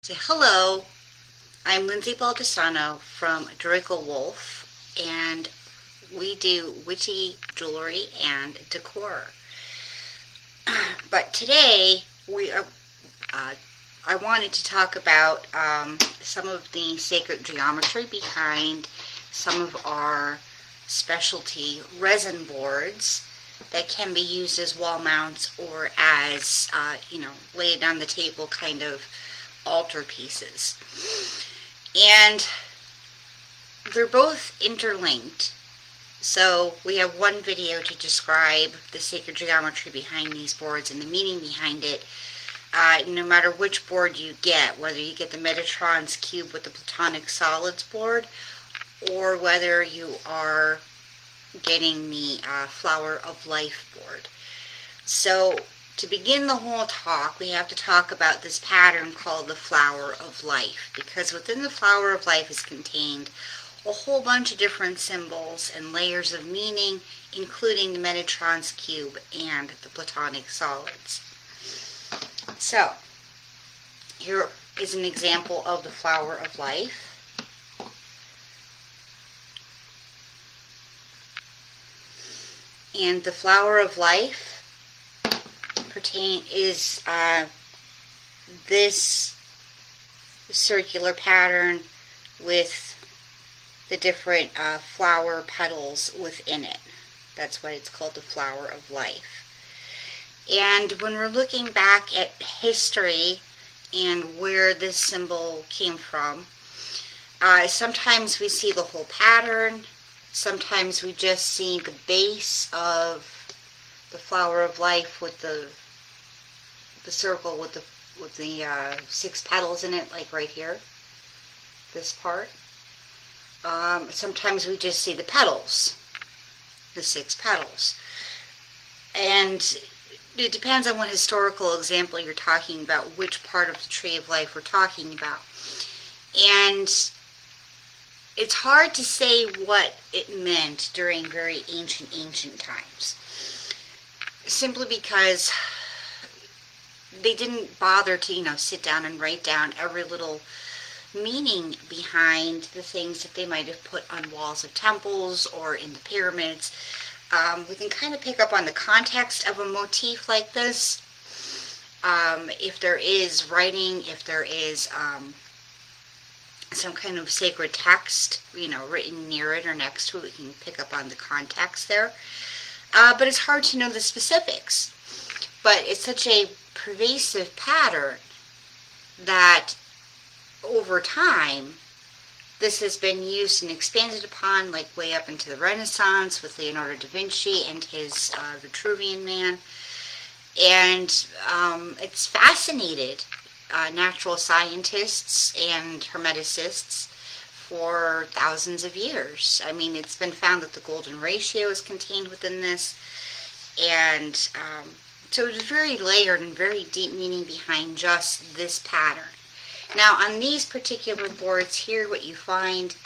Say hello, I'm Lindsay Baldessano from Dracowolf, and we do witchy jewelry and decor. But today uh, I wanted to talk about some of the sacred geometry behind some of our specialty resin boards that can be used as wall mounts or as, laid on the table kind of altar pieces. And they're both interlinked. So we have one video to describe the sacred geometry behind these boards and the meaning behind it. No matter which board you get, whether you get the Metatrons cube with the platonic solids board, or whether you are getting the flower of life board. So to begin the whole talk, we have to talk about this pattern called the flower of life, because within the flower of life is contained a whole bunch of different symbols and layers of meaning, including the Metatron's cube and the platonic solids. So, here is an example of the flower of life. And the flower of life is this circular pattern with the different flower petals within it. That's why it's called the flower of life. And when we're looking back at history and where this symbol came from, sometimes we see the whole pattern. Sometimes we just see the base of the flower of life with the circle with the 6 petals in it, like right here, this part. Sometimes we just see the petals, the 6 petals. And it depends on what historical example you're talking about, which part of the tree of life we're talking about. And it's hard to say what it meant during very ancient times. Simply because they didn't bother to, sit down and write down every little meaning behind the things that they might have put on walls of temples or in the pyramids. We can kind of pick up on the context of a motif like this. If there is writing, if there is some kind of sacred text, written near it or next to it, we can pick up on the context there. But it's hard to know the specifics. But it's such a pervasive pattern that over time, this has been used and expanded upon, like way up into the Renaissance with Leonardo da Vinci and his Vitruvian Man. And it's fascinated natural scientists and hermeticists for thousands of years. I mean, it's been found that the golden ratio is contained within this. And so it's very layered and very deep meaning behind just this pattern. Now, on these particular boards here, what you find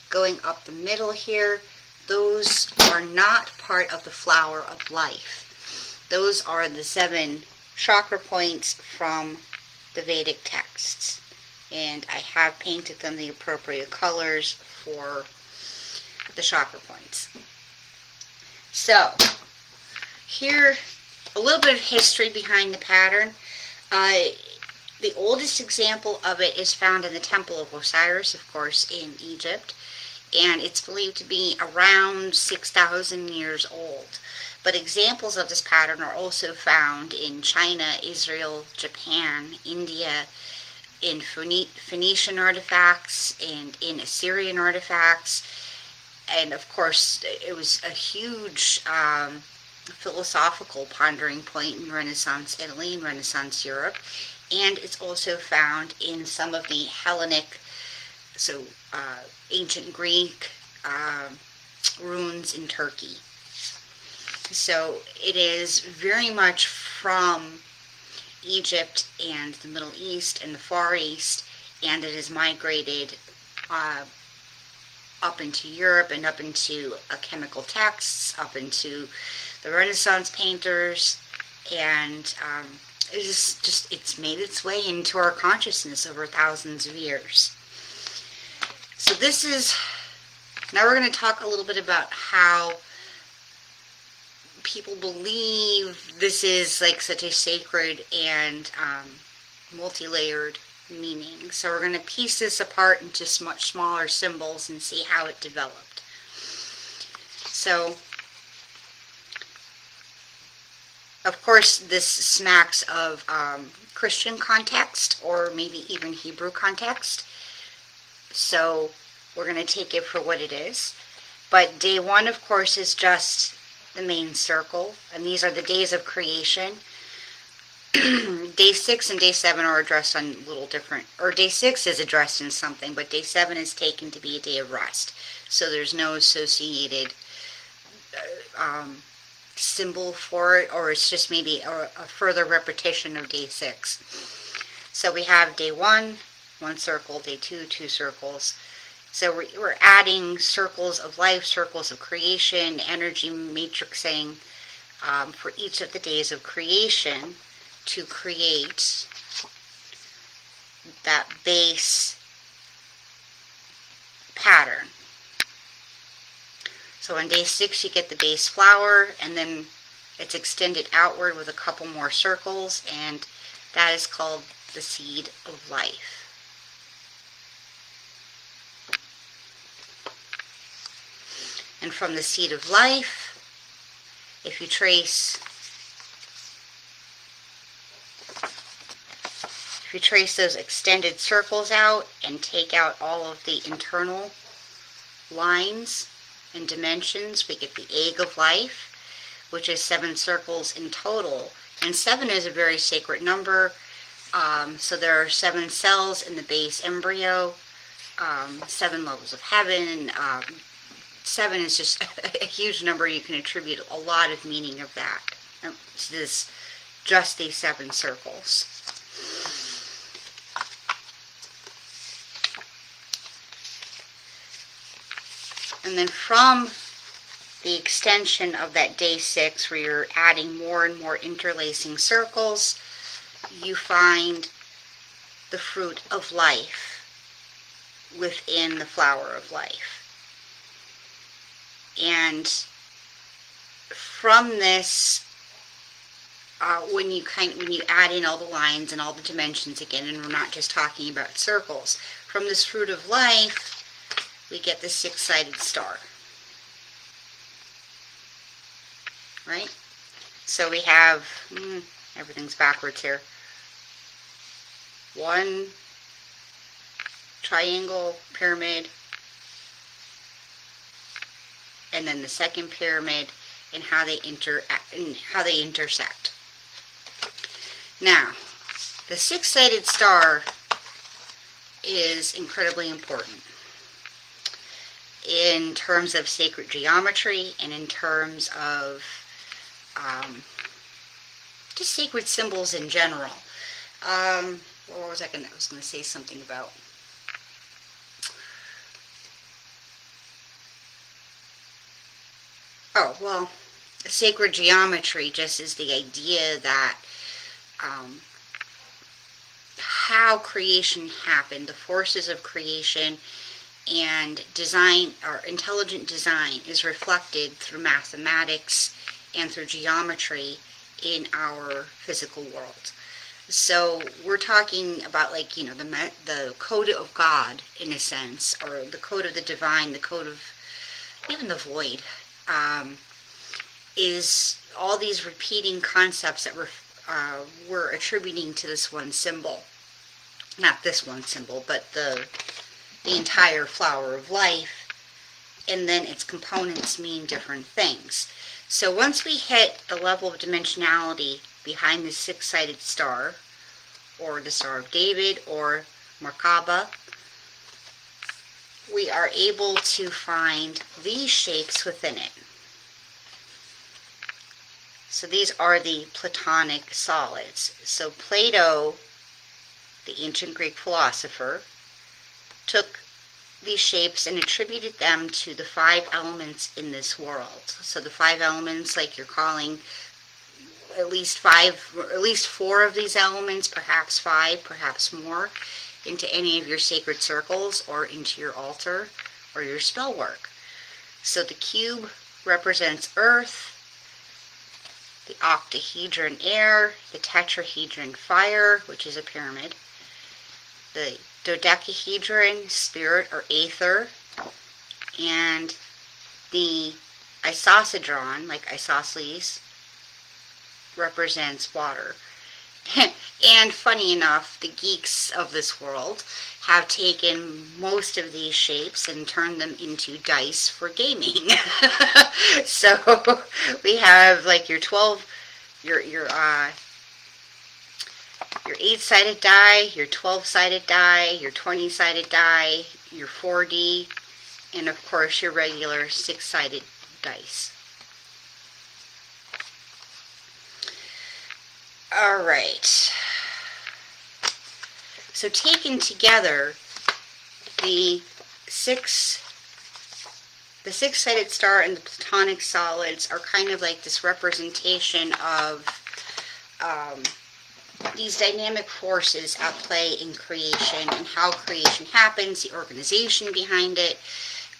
going up the middle here, those are not part of the flower of life. Those are the 7 chakra points from the Vedic texts. And I have painted them the appropriate colors for the chakra points. So, here, a little bit of history behind the pattern. The oldest example of it is found in the Temple of Osiris, of course, in Egypt, and it's believed to be around 6,000 years old. But examples of this pattern are also found in China, Israel, Japan, India, in Phoenician artifacts, and in Assyrian artifacts. And of course, it was a huge philosophical pondering point in Renaissance Italy and Renaissance Europe. And it's also found in some of the Hellenic, so ancient Greek ruins in Turkey. So it is very much from Egypt and the Middle East and the Far East, and it has migrated up into Europe and up into chemical texts, up into the Renaissance painters, and it's made its way into our consciousness over thousands of years. So now we're going to talk a little bit about how people believe this is like such a sacred and multi-layered meaning. So we're going to piece this apart into much smaller symbols and see how it developed. So, of course, this smacks of Christian context or maybe even Hebrew context. So we're going to take it for what it is. But day 1, of course, is just the main circle, and these are the days of creation. Day 6 and day 7 are addressed on a little different, or day 6 is addressed in something, but day 7 is taken to be a day of rest. So there's no associated symbol for it, or it's just maybe a further repetition of day 6. So we have day 1, 1 circle, day 2, 2 circles. So we're adding circles of life, circles of creation, energy matrixing for each of the days of creation to create that base pattern. So on day 6 you get the base flower, and then it's extended outward with a couple more circles, and that is called the seed of life. And from the seed of life, if you trace those extended circles out and take out all of the internal lines and dimensions, we get the egg of life, which is 7 circles in total. And 7 is a very sacred number. So there are 7 cells in the base embryo, 7 levels of heaven. 7 is just a huge number. You can attribute a lot of meaning of that to just these 7 circles. And then from the extension of that day 6, where you're adding more and more interlacing circles, you find the fruit of life within the flower of life. And from this, when you add in all the lines and all the dimensions again, and we're not just talking about circles, from this fruit of life, we get the 6-sided star. Right? So we have, everything's backwards here. 1 triangle pyramid, and then the second pyramid, and how they intersect. Now, the 6-sided star is incredibly important in terms of sacred geometry and in terms of just sacred symbols in general. What was I going to say something about? Oh, well, sacred geometry just is the idea that how creation happened, the forces of creation, and design, or intelligent design, is reflected through mathematics and through geometry in our physical world. So we're talking about, like, the code of God, in a sense, or the code of the divine, the code of even the void, is all these repeating concepts that we're attributing to this one symbol. Not this one symbol, but the entire flower of life, and then its components mean different things. So once we hit the level of dimensionality behind the 6-sided star, or the Star of David, or Merkaba, we are able to find these shapes within it. So these are the Platonic solids. So Plato, the ancient Greek philosopher, took these shapes and attributed them to the 5 elements in this world. So the 5 elements, like you're calling at least five, or at least four of these elements, perhaps five, perhaps more, into any of your sacred circles or into your altar or your spell work. So the cube represents earth, the octahedron air, the tetrahedron fire, which is a pyramid, the dodecahedron spirit or aether, and the isosceles, like isosceles, represents water. And funny enough, the geeks of this world have taken most of these shapes and turned them into dice for gaming. So we have like your 12, your 8-sided die, your 12-sided die, your 20-sided die, your 4D, and of course your regular 6-sided dice. All right. So taken together, the six-sided star and the platonic solids are kind of like this representation of these dynamic forces at play in creation and how creation happens, the organization behind it,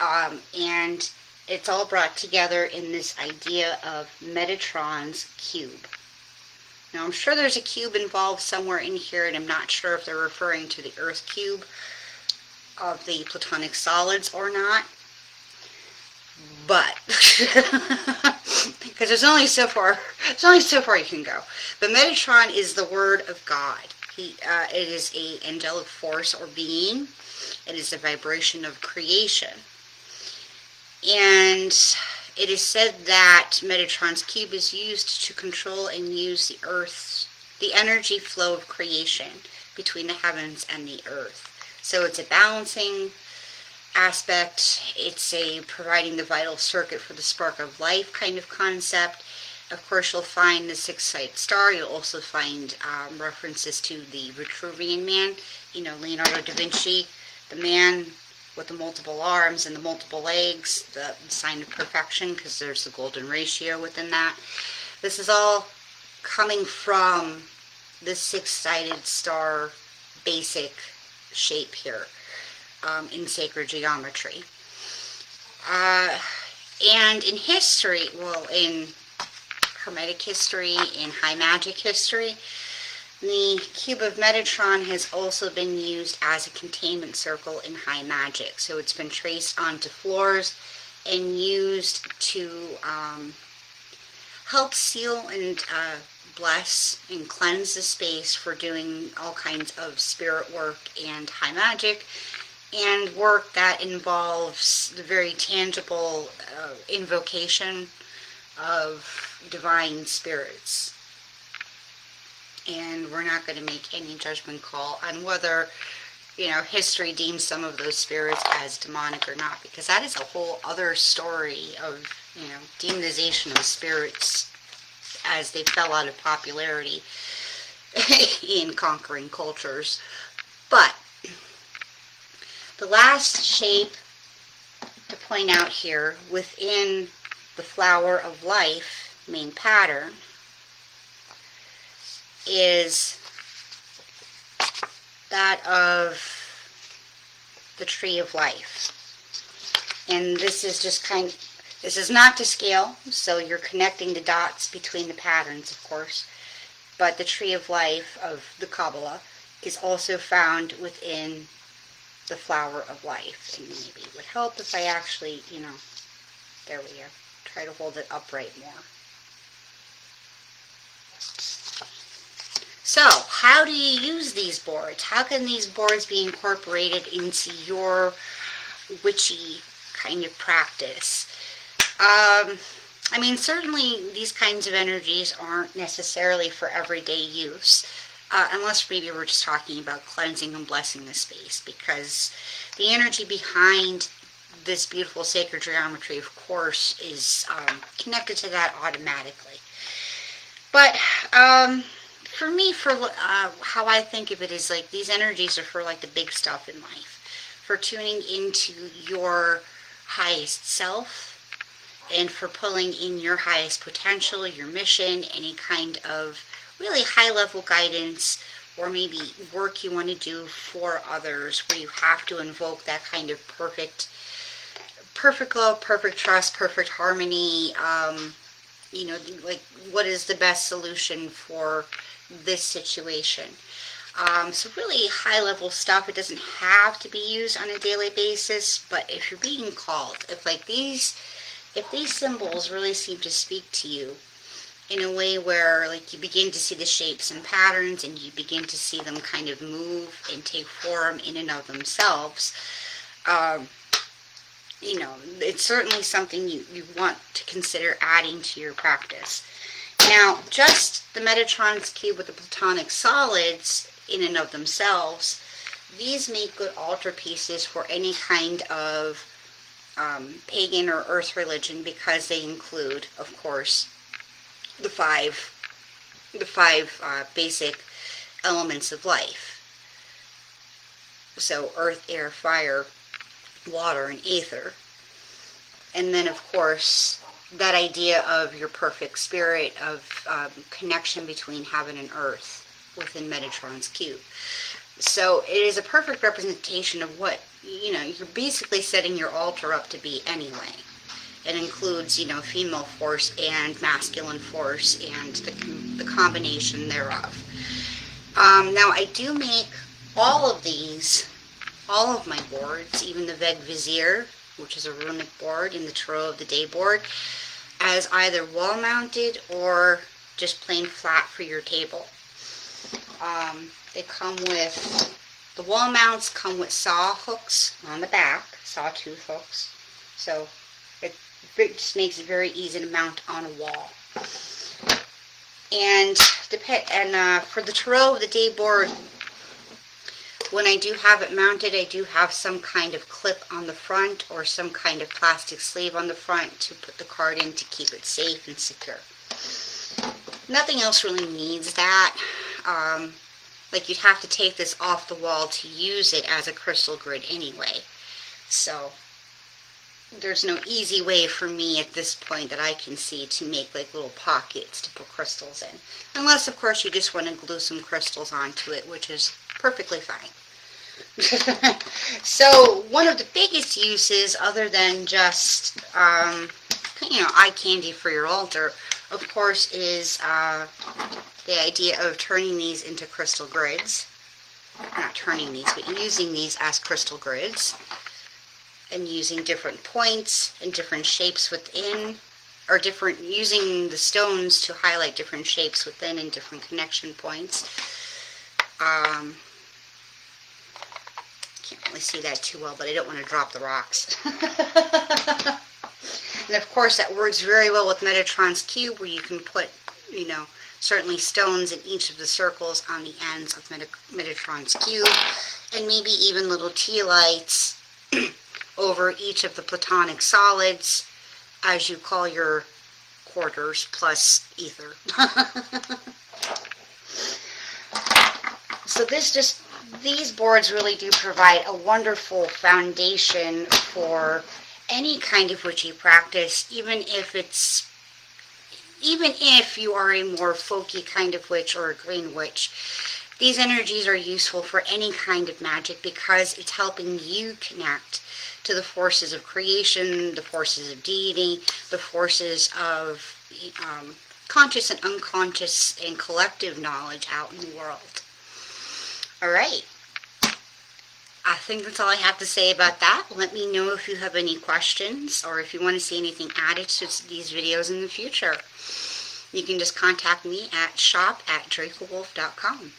and it's all brought together in this idea of Metatron's cube. Now, I'm sure there's a cube involved somewhere in here, and I'm not sure if they're referring to the Earth cube of the platonic solids or not. But, because there's only so far you can go. But Metatron is the word of God. It is an angelic force or being. It is the vibration of creation. And it is said that Metatron's cube is used to control and use the energy flow of creation between the heavens and the earth. So it's a balancing aspect. It's a providing the vital circuit for the spark of life kind of concept. Of course, you'll find the six-sided star. You'll also find references to the Vitruvian Man, Leonardo da Vinci, the man with the multiple arms and the multiple legs, the sign of perfection, because there's the golden ratio within that. This is all coming from the six-sided star basic shape here in sacred geometry. And in history, in Hermetic history, in high magic history, the cube of Metatron has also been used as a containment circle in high magic. So it's been traced onto floors and used to help seal and bless and cleanse the space for doing all kinds of spirit work and high magic, and work that involves the very tangible invocation of divine spirits. And we're not going to make any judgment call on whether, history deems some of those spirits as demonic or not, because that is a whole other story of, demonization of spirits as they fell out of popularity in conquering cultures. But the last shape to point out here within the flower of life main pattern is that of the tree of life. And this is this is not to scale, so you're connecting the dots between the patterns, of course. But the tree of life of the Kabbalah is also found within the flower of life. And maybe it would help if I actually, there we go, try to hold it upright more. So, how do you use these boards? How can these boards be incorporated into your witchy kind of practice? Certainly these kinds of energies aren't necessarily for everyday use, unless maybe we're just talking about cleansing and blessing the space, because the energy behind this beautiful sacred geometry, of course, is connected to that automatically. But for me, how I think of it is like these energies are for like the big stuff in life, for tuning into your highest self and for pulling in your highest potential, your mission, any kind of really high-level guidance, or maybe work you want to do for others where you have to invoke that kind of perfect love, perfect trust, perfect harmony. Like, what is the best solution for this situation? So really high level stuff. It doesn't have to be used on a daily basis, but if you're being called, if these symbols really seem to speak to you in a way where like you begin to see the shapes and patterns, and you begin to see them kind of move and take form in and of themselves, it's certainly something you want to consider adding to your practice. Now, just the Metatron's cube with the platonic solids in and of themselves, these make good altar pieces for any kind of pagan or earth religion, because they include, of course, the five basic elements of life. So earth, air, fire, water, and ether. And then, of course, that idea of your perfect spirit of connection between heaven and earth within Metatron's cube. So it is a perfect representation of what, you're basically setting your altar up to be anyway. It includes, female force and masculine force and the combination thereof. Now, I do make all of my boards, even the Veg Vizier, which is a runic board, in the Tarot of the Day board, as either wall-mounted or just plain flat for your table. They come with, the wall mounts come with saw hooks on the back, sawtooth hooks, so it just makes it very easy to mount on a wall. And for the Tarot of the Day board, when I do have it mounted, I do have some kind of clip on the front or some kind of plastic sleeve on the front to put the card in to keep it safe and secure. Nothing else really needs that. Like, you'd have to take this off the wall to use it as a crystal grid anyway. So there's no easy way for me at this point that I can see to make like little pockets to put crystals in. Unless, of course, you just want to glue some crystals onto it, which is perfectly fine. So one of the biggest uses, other than just, eye candy for your altar, of course, is the idea of turning these into crystal grids. Not turning these, but using these as crystal grids. And using different points and different shapes within, or using the stones to highlight different shapes within and different connection points. Can't really see that too well, but I don't want to drop the rocks. And of course, that works very well with Metatron's cube, where you can put, certainly stones in each of the circles on the ends of Metatron's cube, and maybe even little tealites over each of the platonic solids, as you call your quarters, plus ether. So these boards really do provide a wonderful foundation for any kind of witchy practice, even if you are a more folky kind of witch or a green witch. These energies are useful for any kind of magic because it's helping you connect to the forces of creation, the forces of deity, the forces of conscious and unconscious and collective knowledge out in the world. All right. I think that's all I have to say about that. Let me know if you have any questions or if you want to see anything added to these videos in the future. You can just contact me at shop@dracowolf.com.